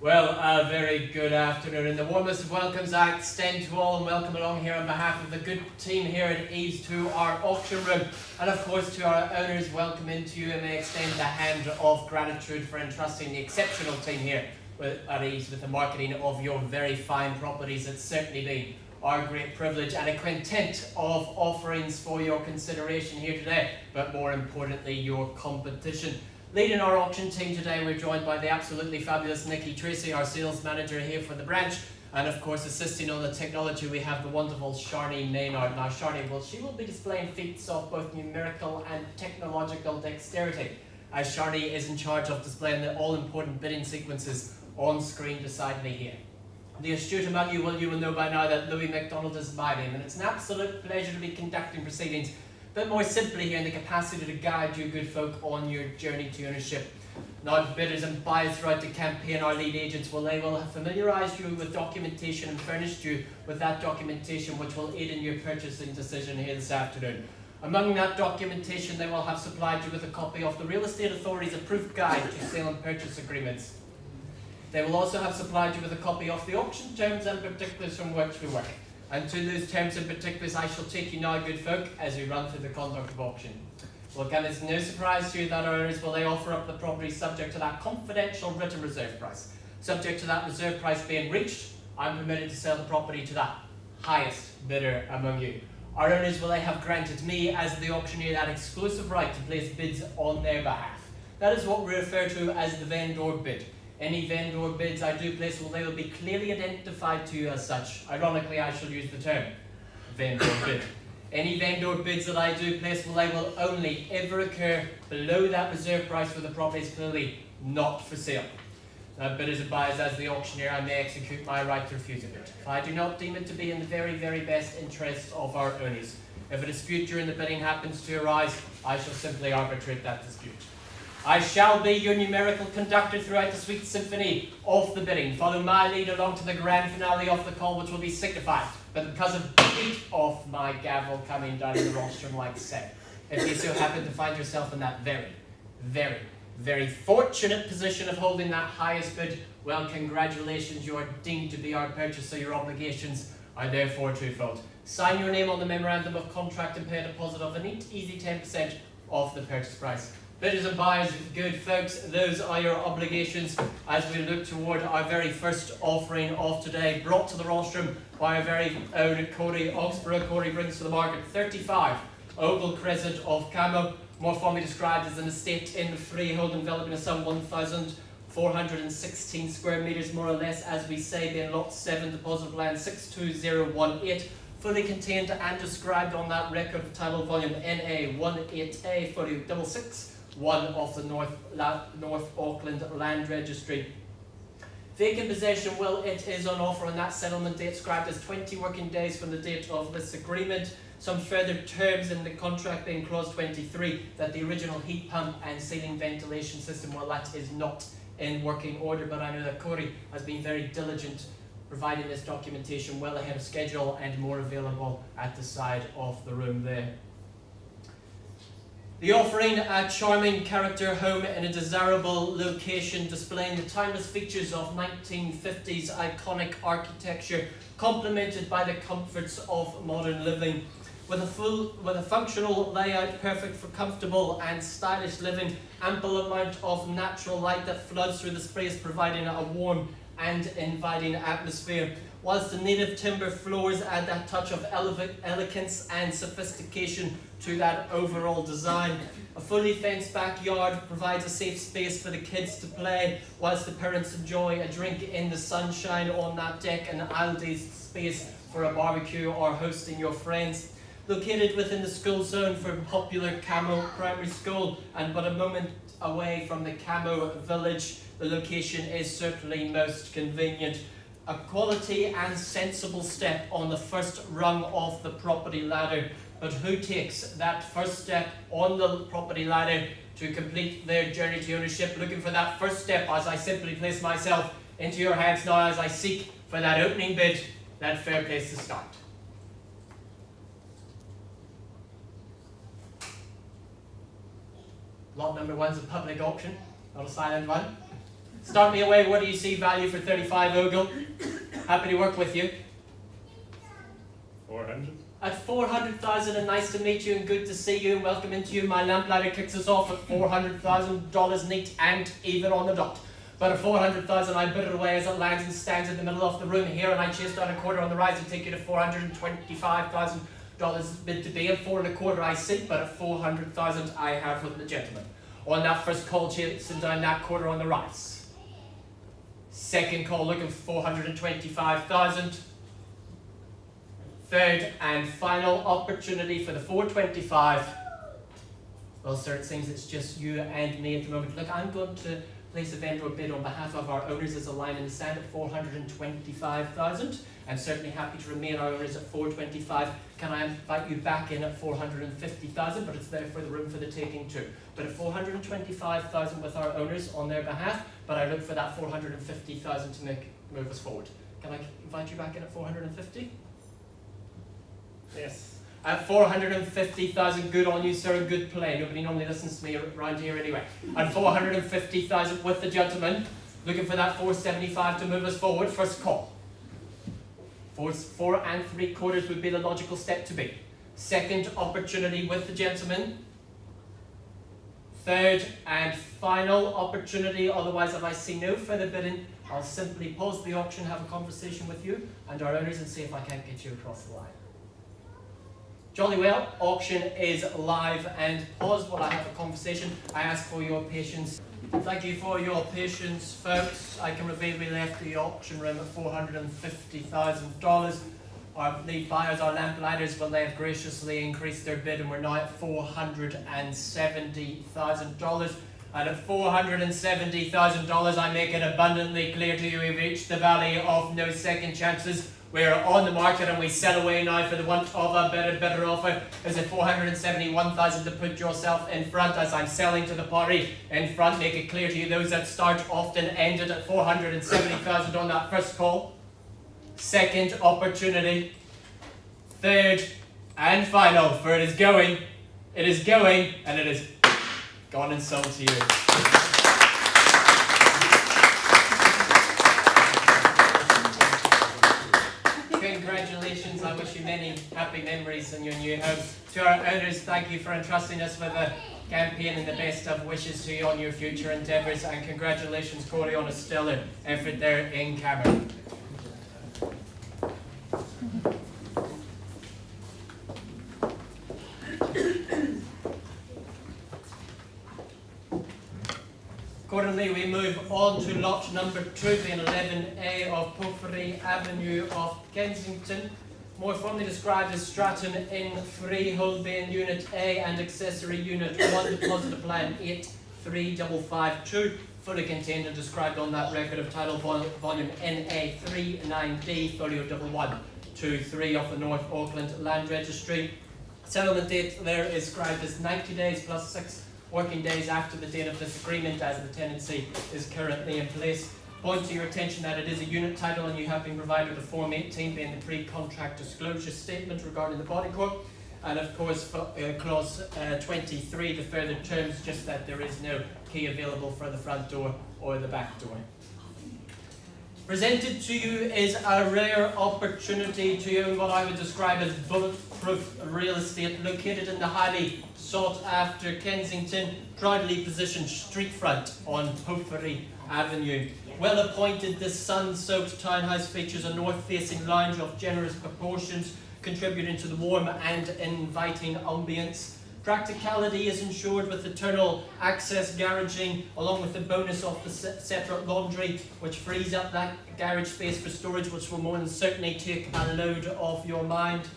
Well, a very good afternoon, and the warmest of welcomes I extend to all, and welcome along here on behalf of the good team here at EVES to our auction room, and of course to our owners, welcome into you, and may extend the hand of gratitude for entrusting the exceptional team here at EVES with the marketing of your very fine properties. It's certainly been our great privilege and a quintet of offerings for your consideration here today, but more importantly, your competition. Leading our auction team today, we're joined by the absolutely fabulous Nikki Tracy, our sales manager here for the branch, and of course assisting on the technology we have the wonderful Sharni Maynard. Now Sharni, she will be displaying feats of both numerical and technological dexterity, as Sharni is in charge of displaying the all-important bidding sequences on screen beside me here. The astute among you will know by now that Louis MacDonald is my name, and it's an absolute pleasure to be conducting proceedings but more simply here in the capacity to guide you good folk on your journey to ownership. Now bidders and buyers throughout the campaign, our lead agents will have familiarised you with documentation and furnished you with that documentation which will aid in your purchasing decision here this afternoon. Among that documentation, they will have supplied you with a copy of the Real Estate Authority's approved guide to sale and purchase agreements. They will also have supplied you with a copy of the auction terms and particulars from which we work. And to those terms and particulars I shall take you now, good folk, as we run through the conduct of auction. Well, again, it's no surprise to you that our owners will offer up the property subject to that confidential written reserve price. Subject to that reserve price being reached, I'm permitted to sell the property to that highest bidder among you. Our owners will have granted me, as the auctioneer, that exclusive right to place bids on their behalf. That is what we refer to as the vendor bid. Any vendor bids I do place they will be clearly identified to you as such. Ironically, I shall use the term vendor bid. Any vendor bids that I do place will only ever occur below that reserve price where the property is clearly not for sale. Bidders advise, as the auctioneer, I may execute my right to refuse a bid if I do not deem it to be in the very, very best interests of our owners. If a dispute during the bidding happens to arise, I shall simply arbitrate that dispute. I shall be your numerical conductor throughout the sweet symphony of the bidding. Follow my lead along to the grand finale of the call, which will be signified by the percussive beat of my gavel coming down the rostrum like so. If you so happen to find yourself in that very, very, very fortunate position of holding that highest bid, well, congratulations, you are deemed to be our purchaser. Your obligations are therefore twofold. Sign your name on the memorandum of contract and pay a deposit of a neat, easy 10% of the purchase price. Bidders and buyers, good folks, those are your obligations as we look toward our very first offering of today, brought to the rostrum by our very own Corey Oxborough. Corey brings to the market 35 Oval Crescent of Camo, more formally described as an estate in freehold, enveloping a sum 1,416 square metres, more or less, as we say, being lot 7, deposit plan 62018. Fully contained and described on that record title volume NA 18A 4066. One of the North Auckland Land Registry. Vacant possession, well, it is on offer on that settlement date, described as 20 working days from the date of this agreement. Some further terms in the contract being clause 23, that the original heat pump and ceiling ventilation system, well, that is not in working order, but I know that Corey has been very diligent providing this documentation well ahead of schedule and more available at the side of the room there. The offering, a charming character home in a desirable location, displaying the timeless features of 1950s iconic architecture, complemented by the comforts of modern living, with a functional layout perfect for comfortable and stylish living, ample amount of natural light that floods through the space, providing a warm and inviting atmosphere, whilst the native timber floors add that touch of elegance and sophistication to that overall design. A fully fenced backyard provides a safe space for the kids to play, whilst the parents enjoy a drink in the sunshine on that deck, and ideal space for a barbecue or hosting your friends. Located within the school zone for popular Camo Primary School and but a moment away from the Camo Village, the location is certainly most convenient. A quality and sensible step on the first rung of the property ladder. But who takes that first step on the property ladder to complete their journey to ownership? Looking for that first step, as I simply place myself into your hands now as I seek for that opening bid, that fair place to start. Lot number 1's a public auction, not a silent one. Start me away. What do you see value for 35, Ogle? Happy to work with you. 400. At 400,000, and nice to meet you and good to see you and welcome into you. My lamplighter kicks us off at $400,000 neat and even on the dot. But at 400,000, I bid it away as it lands and stands in the middle of the room here, and I chase down a quarter on the rise and take you to $425,000 bid to be. At 4 1/4 I sit, but at 400,000 I have with the gentleman. On that first call, chasing down that quarter on the rise. Second call, looking for 425,000. Third and final opportunity for the 425. Well, sir, it seems it's just you and me at the moment. Look, I'm going to place a vendor bid on behalf of our owners as a line in the sand at 425,000. I'm certainly happy to remain our owners at 425. Can I invite you back in at 450,000? But it's there for the room for the taking too. But at 425,000 with our owners on their behalf, but I look for that 450,000 to move us forward. Can I invite you back in at 450? Yes. At 450,000, good on you, sir, good play. Nobody normally listens to me around here anyway. At 450,000 with the gentleman, looking for that 475 to move us forward. First call. 4 3/4 would be the logical step to be. Second opportunity with the gentleman. Third and final opportunity. Otherwise, if I see no further bidding, I'll simply pause the auction, have a conversation with you and our owners and see if I can't get you across the line. Jolly well, auction is live and paused while I have a conversation. I ask for your patience. Thank you for your patience, folks. I can reveal we left the auction room at $450,000. Our lead buyers, our lamplighters, well, they have graciously increased their bid and we're now at $470,000. And at $470,000, I make it abundantly clear to you we've reached the valley of no second chances. We're on the market and we sell away now for the want of a better offer. Is it 471,000 to put yourself in front as I'm selling to the party in front? Make it clear to you those that start often ended at 470,000 on that first call. Second opportunity. Third and final, for it is going, and it is gone and sold to you. Congratulations, I wish you many happy memories in your new home. To our owners, thank you for entrusting us with a campaign and the best of wishes to you on your future endeavours, and congratulations, Corey, on a stellar effort there in Cameron. Accordingly, we move on to lot number 2, being 11A of Whangarei Avenue of Kensington, more formally described as Stratton in freehold, being Unit A and Accessory Unit 1, deposit plan 83552, fully contained and described on that record of title volume NA39D, folio 1123 of the North Auckland Land Registry. Settlement date there is described as 90 days plus 6 working days after the date of this agreement, as the tenancy is currently in place. Point to your attention that it is a unit title and you have been provided with Form 18 being the pre-contract disclosure statement regarding the body corp, and of course clause 23, the further terms, just that there is no key available for the front door or the back door. Presented to you is a rare opportunity to own what I would describe as bulletproof real estate, located in the highly sought after Kensington, proudly positioned street front on Whangarei Avenue. Well appointed, this sun-soaked townhouse features a north-facing lounge of generous proportions, contributing to the warm and inviting ambience. Practicality is ensured with internal access garaging, along with the bonus of the separate laundry, which frees up that garage space for storage, which will more than certainly take a load off your mind.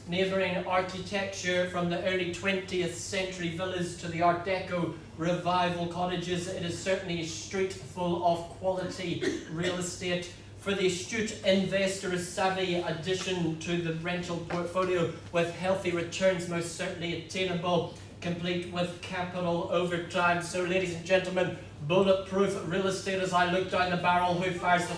Neighbouring architecture, from the early 20th century villas to the Art Deco revival cottages, it is certainly a street full of quality real estate. For the astute investor, a savvy addition to the rental portfolio with healthy returns most certainly attainable, complete with capital over time. So ladies and gentlemen, bulletproof real estate as I look down the barrel. Who fires the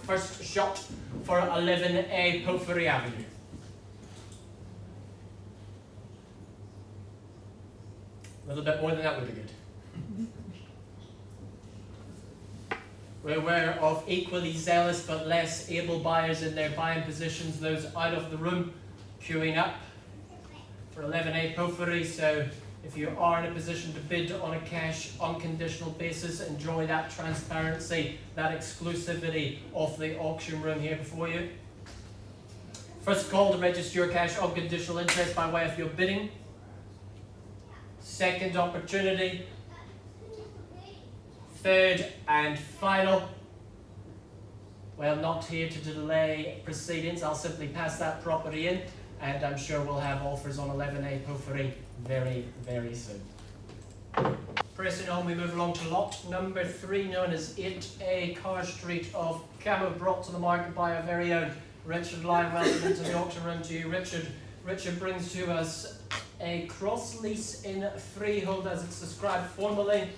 first shot for 11A Whangarei Avenue? A little bit more than that would be good. We're aware of equally zealous but less able buyers in their buying positions, those out of the room, queuing up for 11A Porphyry. So if you are in a position to bid on a cash unconditional basis, enjoy that transparency, that exclusivity of the auction room here before you. First call to register your cash unconditional interest by way of your bidding. Second opportunity. Third and final. Well, not here to delay proceedings. I'll simply pass that property in, and I'm sure we'll have offers on 11A Porphyry very, very soon. Pressing on, we move along to lot number 3, known as 8A Car Street of Camo, brought to the market by our very own Richard Lyon. Welcome into the auction room to you, Richard. Richard brings to us a cross lease in freehold as it's described formally,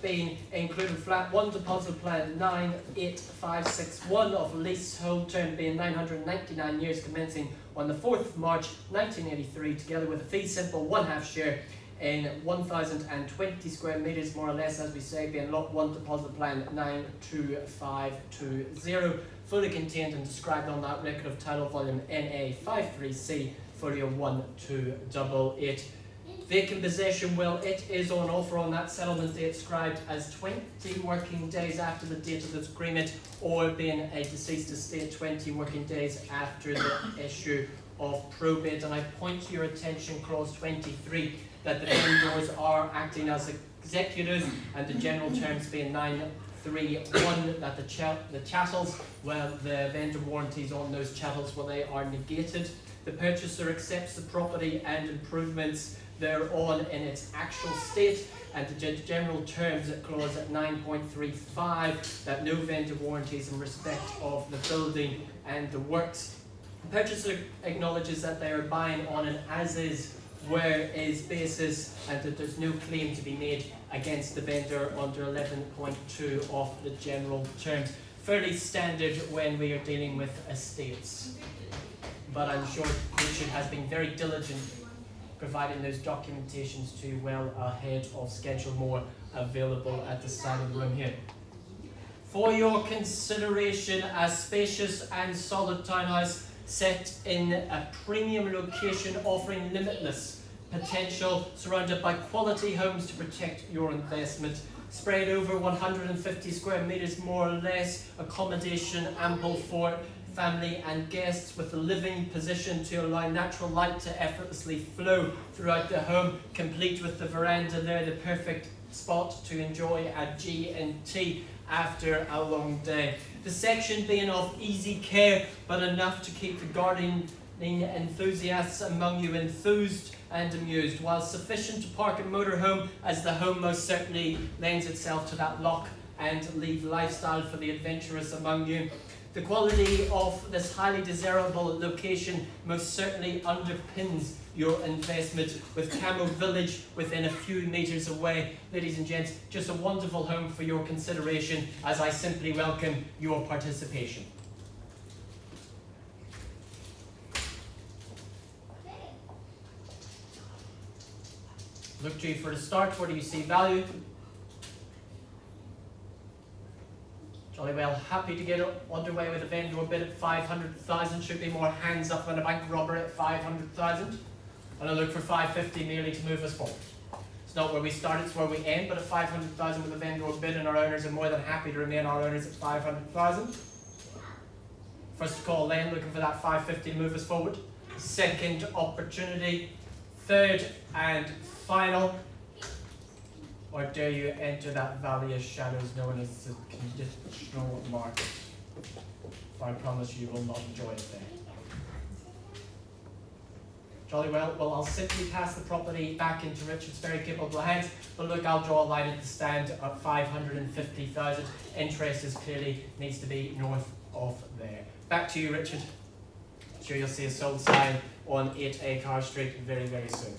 being included flat 1 deposit plan 98561 of leasehold term being 999 years commencing on the 4th of March 1983, together with a fee simple 1/2 share in 1020 square metres, more or less, as we say, being lot 1 deposit plan 92520, fully contained and described on that record of title volume NA53C folio 1288. Vacant possession, well, it is on offer on that settlement date described as 20 working days after the date of this agreement, or being a deceased estate 20 working days after the issue of probate. And I point your attention, clause 23, that the vendors are acting as executors, and the general terms being 931, that the chattels, well, the vendor warranties on those chattels, well, they are negated. The purchaser accepts the property and improvements thereon in its actual state, and the general terms at clause 9.35, that no vendor warranties in respect of the building and the works. The purchaser acknowledges that they are buying on an as-is, where-is basis, and that there's no claim to be made against the vendor under 11.2 of the general terms. Fairly standard when we are dealing with estates. But I'm sure Richard has been very diligent providing those documentations to you well ahead of schedule, more available at the side of the room here. For your consideration, a spacious and solid townhouse set in a premium location, offering limitless potential, surrounded by quality homes to protect your investment. Spread over 150 square metres, more or less, accommodation ample for family and guests, with a living position to allow natural light to effortlessly flow throughout the home, complete with the veranda there, the perfect spot to enjoy a G&T after a long day. The section being of easy care, but enough to keep the gardening enthusiasts among you enthused and amused, while sufficient to park a motorhome, as the home most certainly lends itself to that lock and leave lifestyle for the adventurous among you. The quality of this highly desirable location most certainly underpins your investment, with Camo Village within a few metres away. Ladies and gents, just a wonderful home for your consideration, as I simply welcome your participation. Look to you for the start. Where do you see value? Jolly well happy to get underway with a vendor bid at 500,000. Should be more hands up than a bank robbery at 500,000. And I look for 550 merely to move us forward. It's not where we start, it's where we end, but at 500,000 with a vendor bid, and our owners are more than happy to remain our owners at 500,000. First call then, looking for that 550 to move us forward. Second opportunity. Third and final. Or dare you enter that valley of shadows known as the conditional market? For I promise you will not enjoy it there. Jolly well, I'll simply pass the property back into Richard's very capable hands, but look, I'll draw a line at the stand at 550,000. Interest is clearly needs to be north of there. Back to you, Richard. I'm sure you'll see a sold sign on 8A Car Street very, very soon.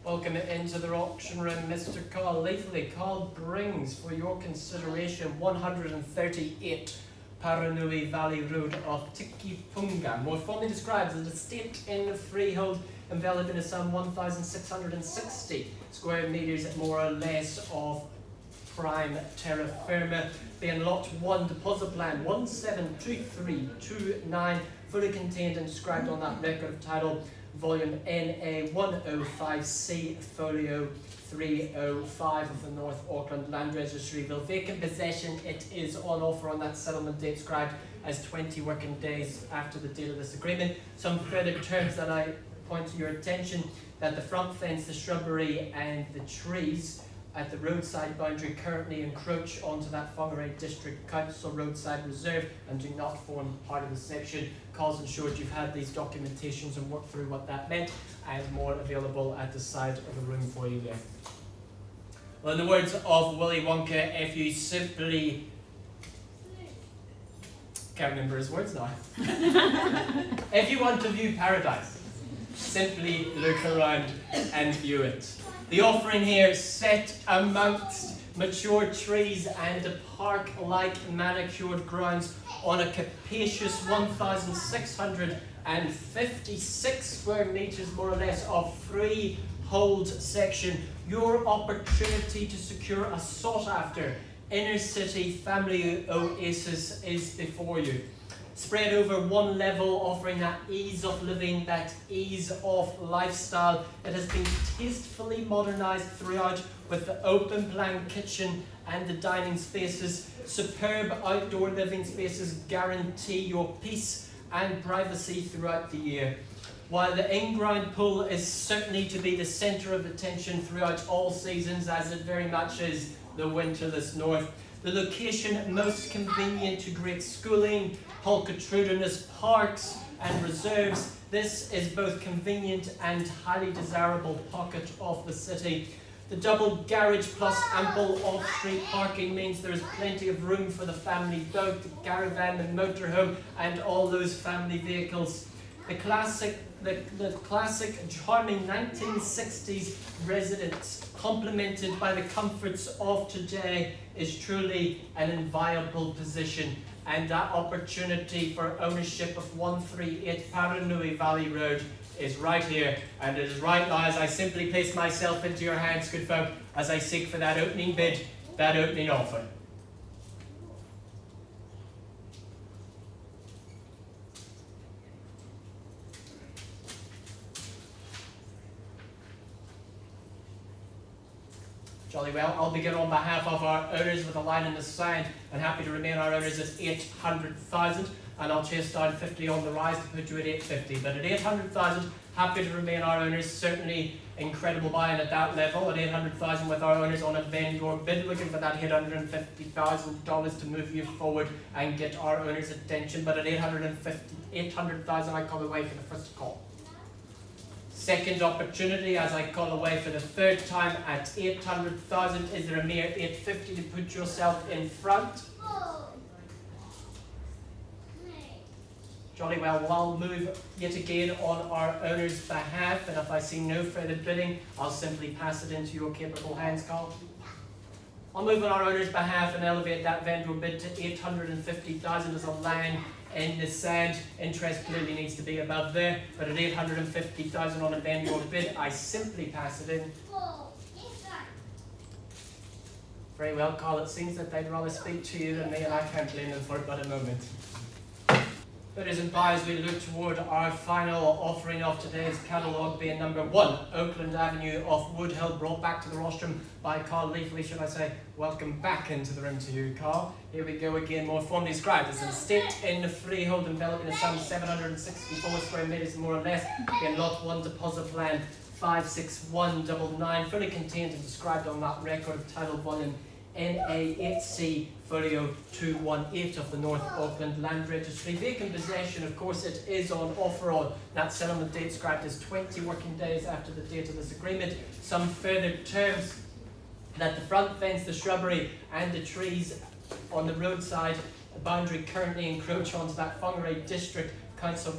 Welcome into the auction room, Mr. Carl Leafley. Carl brings for your consideration 138 Paranui Valley Road of Tikipunga, more formally described as an estate in freehold, enveloped in a sum 1,660 square metres, more or less, of prime terra firma, being lot 1 deposit plan 172329, fully contained and described on that record of title, volume NA 105C, folio 305 of the North Auckland Land Registry. Will vacant possession, it is on offer on that settlement date described as 20 working days after the date of this agreement. Some further terms that I point to your attention: that the front fence, the shrubbery and the trees at the roadside boundary currently encroach onto that Whangarei District Council roadside reserve and do not form part of the section. Carl's ensured you've had these documentations and worked through what that meant, and more available at the side of the room for you there. Well, in the words of Willy Wonka, if you simply... can't remember his words now. If you want to view paradise, simply look around and view it. The offering here, set amongst mature trees and a park-like manicured grounds on a capacious 1,656 square metres, more or less, of freehold section. Your opportunity to secure a sought-after inner-city family oasis is before you. Spread over one level, offering that ease of living, that ease of lifestyle. It has been tastefully modernised throughout, with the open plan kitchen and the dining spaces. Superb outdoor living spaces guarantee your peace and privacy throughout the year. While the in-ground pool is certainly to be the centre of attention throughout all seasons, as it very much is the winterless north. The location most convenient to great schooling, multitudinous parks and reserves. This is both convenient and highly desirable pocket of the city. The double garage plus ample off-street parking means there is plenty of room for the family boat, the caravan, the motorhome and all those family vehicles. The classic charming 1960s residence, complemented by the comforts of today, is truly an inviolable position, and that opportunity for ownership of 138 Paranui Valley Road is right here, and it is right now as I simply place myself into your hands, good folk, as I seek for that opening bid, that opening offer. Jolly well. I'll begin on behalf of our owners with a line in the sand, and happy to remain our owners at 800,000, and I'll chase down 50 on the rise to put you at 850. But at 800,000, happy to remain our owners. Certainly incredible buying at that level. At 800,000 with our owners on a vendor bid, looking for that $850,000 to move you forward and get our owners' attention. But at 800,000, I come away for the first call. Second opportunity as I call away for the third time at 800,000. Is there a mere 850 to put yourself in front? Jolly well, I'll move yet again on our owner's behalf, and if I see no further bidding, I'll simply pass it into your capable hands, Carl. I'll move on our owner's behalf and elevate that vendor bid to 850,000 as a line in the sand. Interest clearly needs to be above there, but at 850,000 on a vendor bid, I simply pass it in. Very well, Carl, it seems that they'd rather speak to you than me, and I can't blame them for it but a moment. Bidders and buyers, we look toward our final offering of today's catalogue, being number 1, Oakland Avenue of Woodhill, brought back to the rostrum by Carl Leafley, should I say. Welcome back into the room to you, Carl. Here we go again, more formally described as an estate in the freehold, enveloping a sum 764 square metres more or less, being lot 1 deposit plan 56199, fully contained and described on that record of title volume NA8C folio 218 of the North Auckland Land Registry. Vacant possession, of course, it is on offer on that settlement date described as 20 working days after the date of this agreement. Some further terms: that the front fence, the shrubbery and the trees on the roadside boundary currently encroach onto that Whangarei District Council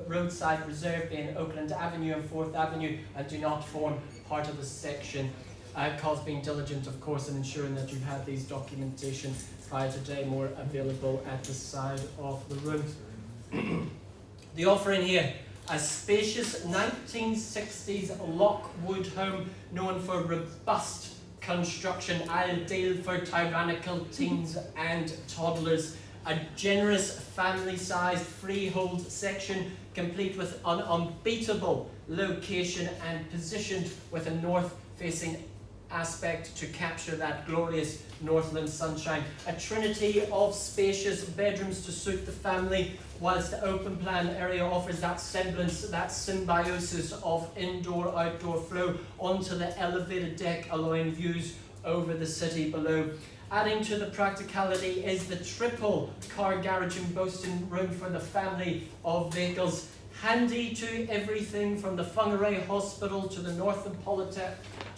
roadside reserve, being Oakland Avenue and 4th Avenue, and do not form part of the section. Carl's being diligent, of course, in ensuring that you've had these documentation prior to today, more available at the side of the room. The offering here, a spacious 1960s Lockwood home known for robust construction, ideal for tyrannical teens and toddlers. A generous family-sized freehold section complete with an unbeatable location and positioned with a north-facing aspect to capture that glorious Northland sunshine. A trinity of spacious bedrooms to suit the family, whilst the open plan area offers that semblance, that symbiosis of indoor-outdoor flow onto the elevated deck, allowing views over the city below. Adding to the practicality is the triple car garage and boasting room for the family of vehicles. Handy to everything from the Whangarei Hospital to the Northern Polytech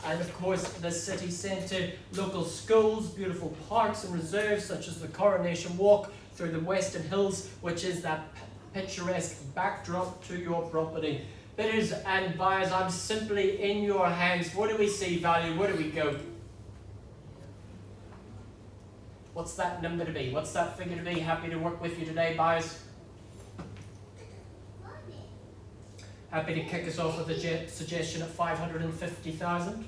and of course the city centre, local schools, beautiful parks and reserves such as the Coronation Walk through the Western Hills, which is that picturesque backdrop to your property. Bidders and buyers, I'm simply in your hands. What do we see value? Where do we go? What's that number to be? What's that figure to be? Happy to work with you today, buyers. Happy to kick us off with a suggestion at 550,000.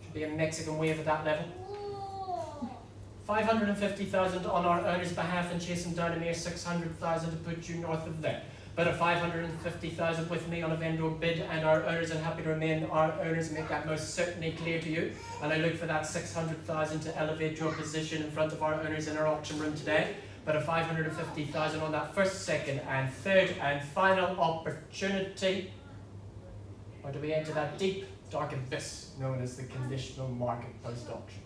Should be a Mexican wave at that level. 550,000 on our owner's behalf and chasing down a mere 600,000 to put you north of there. But at 550,000 with me on a vendor bid and our owners, and happy to remain our owners, make that most certainly clear to you. And I look for that 600,000 to elevate your position in front of our owners in our auction room today. But at 550,000 on that first, second and third and final opportunity, or do we enter that deep, dark abyss known as the conditional market post-auction?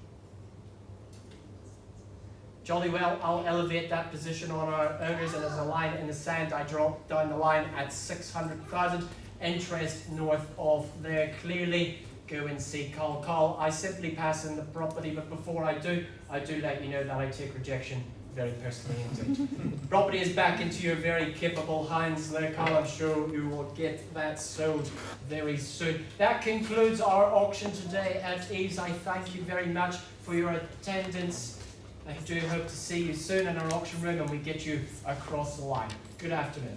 Jolly well, I'll elevate that position on our owners, and as a line in the sand, I drop down the line at 600,000. Interest north of there clearly. Go and see call. I simply pass in the property, but before I do let you know that I take rejection very personally indeed. Property is back into your very capable hands there, Carl. I'm sure you will get that sold very soon. That concludes our auction today at EVES. I thank you very much for your attendance. I do hope to see you soon in our auction room and we get you across the line. Good afternoon.